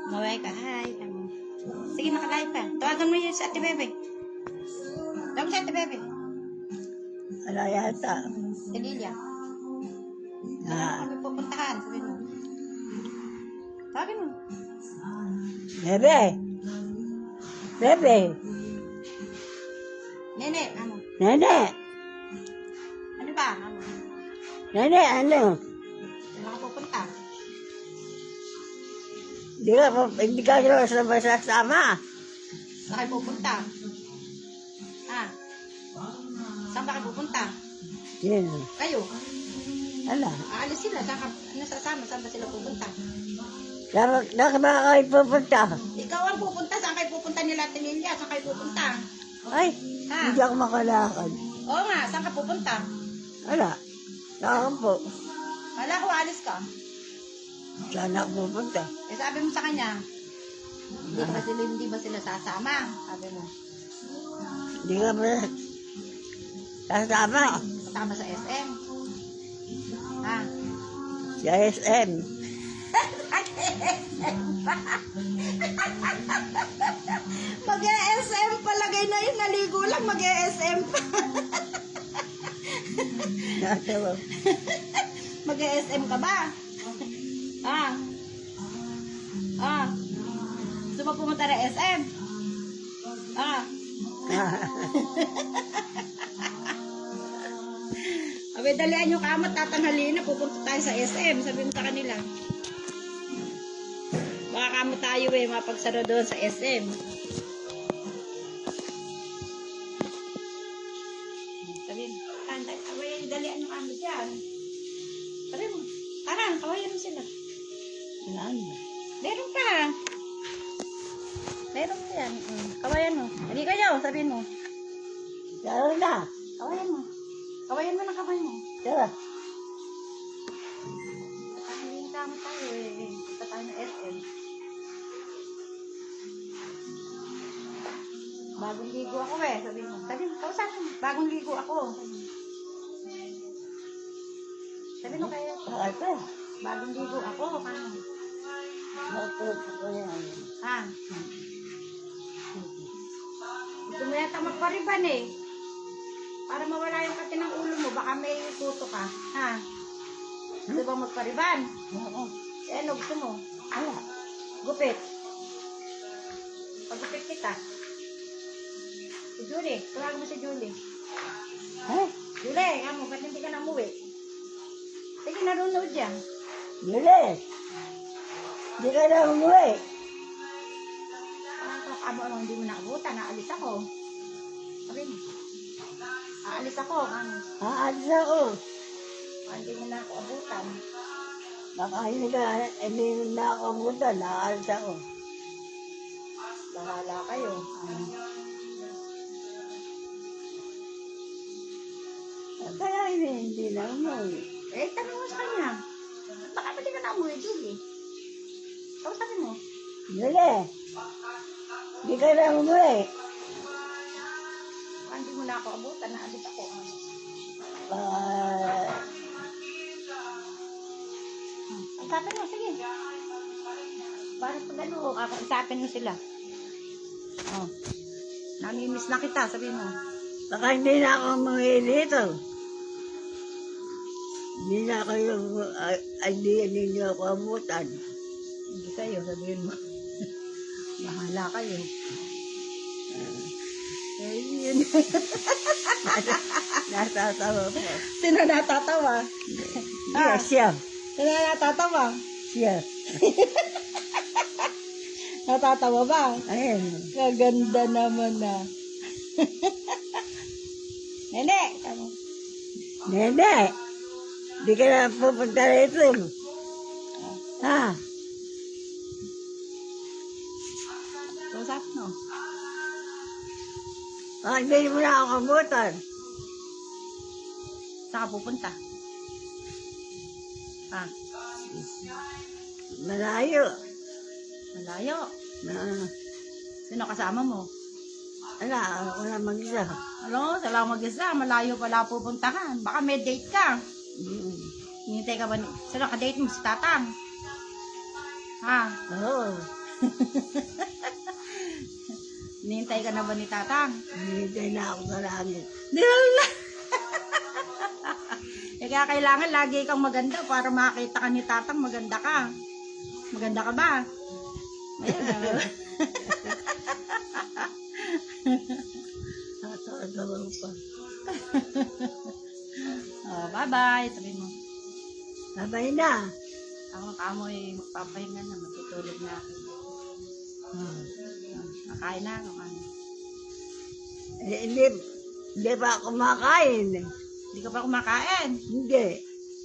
Maway ka, hi. Sige, nakalive pa. Tawagan mo yun sa Ate Bebe. Tawag sa Ate Bebe. Wala yata. Si Lilia. Kami pupuntahan, sabi mo. Tawagin mo. Bebe. Bebe. Nene, ano? Nene. Ano ba? Ano? Nene, ano? Saan ka pupunta? Hindi ka sasama. Saan kayo pupunta? Ha? Saan ba kayo pupunta? Sino? Kayo? Ano? Aalis sila. Saan ka, ano sasama? Saan ba sila pupunta? Saan ba kayo pupunta? Ikaw ang pupunta. Saan kayo pupunta nila, Ate Lilia? Saan kayo pupunta? Ay, Ha? hindi ako makalakad. Oo nga. Saan ka pupunta? Wala. Saan po? Wala ko, alis ka. Saan ako pupunta? Eh sabi mo sa kanya, hindi ba sila sasama? Sabi mo, Hindi ka ba sasama? kasama sa SM. Ha? Sa SM. Mag-SM palagay na yun, naligo lang, mag-SM pa. Natawa. Mag-SM ka ba? Ah. Ah. Gusto mo pumunta na SM? Ah. Abe, dalian yung kamot, tatanghaliin na, pupunta tayo sa SM. Sabi mo sa kanila. Baka kamot tayo mapagsaro doon sa SM. Sabi mo, abe, dalian yung kamot dyan. Sabi mo, tara, kawayan mo sila. Ano? Meron pa. Meron pa yan. Kawayan mo. Hindi kayo, sabihin mo. Saan na? Kawayan mo. Kawayan mo ng kamay mo. Tara. Hindi tama tayo eh. Punta tayo na SM. Bagong ligo ako eh. Sabihin mo. Sabihin mo, kausapin mo. Bagong ligo ako. Sabihin mo kayo. Ate. Bagong ligo ako. Paano? Matuto ko yan. Ha? Gusto mo yata magpariban eh. Para mawala yung kati ng ulo mo. Baka may tuto ka. Ha? Gusto bang magpariban? Oo. Eh ano gusto mo? Wala. Gupit. Pagupit kita. Si Julie. Tawagin mo si Julie. Eh? Julie, amo, ba't hindi ka na umuwi? Sige, nanonood yan. Yuli. Hindi ka na umuwi. Amo, hindi mo naabutan. Naalis ako. Sabi mo. Aalis ako. Ano? Aalis ako. Hindi mo na ako abutan. Baka hindi na ako abutan. Aalis ako. Bahala kayo. Kaya hindi na umuwi. Eh, tanong mo sa kanya. Baka pwede ka na umuwi, Julie. Kausapin mo. Yuli. Hindi ka na umuwi. Hindi mo na ako abutan. Naalis ako. Kausapin mo, sige. Bakit pag ano, kausapin mo sila. Oh. Namimiss na kita, sabi mo. Baka hindi na ako umuwi dito. Hindi na kayo, hindi niyo ako abutan. Hindi kayo, sabihin mo. Bahala kayo. Eh, yun. Natatawa ko. Sino natatawa? Yes, siya. Sino natatawa? Siya. Natatawa ba? Ayun. Kaganda naman na. Nene! Nene, di ka na pupunta rito. Ha? Kausap no? Hindi mo na ako abutan. Saan ka pupunta? Ha? Malayo. Malayo. Na, Sino kasama mo? Ano, ako na mag-isa. Ano, sa lang mag-isa, malayo pala pupuntahan. Baka may date ka. Mm. Hinintay ka ba ni... Sino ka-date mo? Si Tatang. Ha? Oo. Hinintay ka na ba ni Tatang? Hinihintay na ako sa langit. Di ba? Kaya kailangan lagi kang maganda para makita ka ni Tatang maganda ka. Maganda ka ba? Ayan. Tatatawa pa. Oh, bye-bye. Sabihin mo. Sabay na. Ako kamoy magpapahinga na. Matutulog na ako. Nakain na ako. Ano. Hindi pa ako kumakain. Hindi ka pa kumakain. Hindi.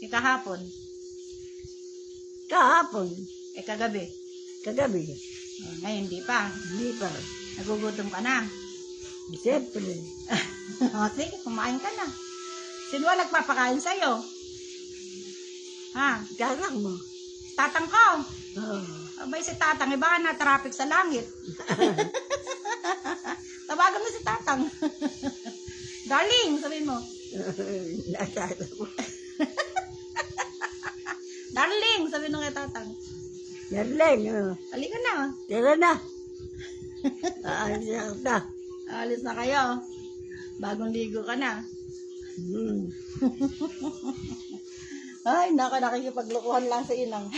Kahapon. Kahapon. Kagabi. Kagabi. Ngayon, hindi pa. Hindi pa. Nagugutom ka na. Siyempre. O, sige, kumain ka na. Sino ba nagpapakain sa'yo? Ha? Kakak mo. Tatang ko. Oo. Abay si Tatang, iba na traffic sa langit. Tawagan mo si Tatang. Darling, sabihin mo. Natatawa. Darling, sabihin mo kay Tatang. Yarleng. Halika na. Tira na. Aalis na kita. Alis na kayo. Bagong ligo ka na. Ay, nakikipaglukuhan lang sa inang.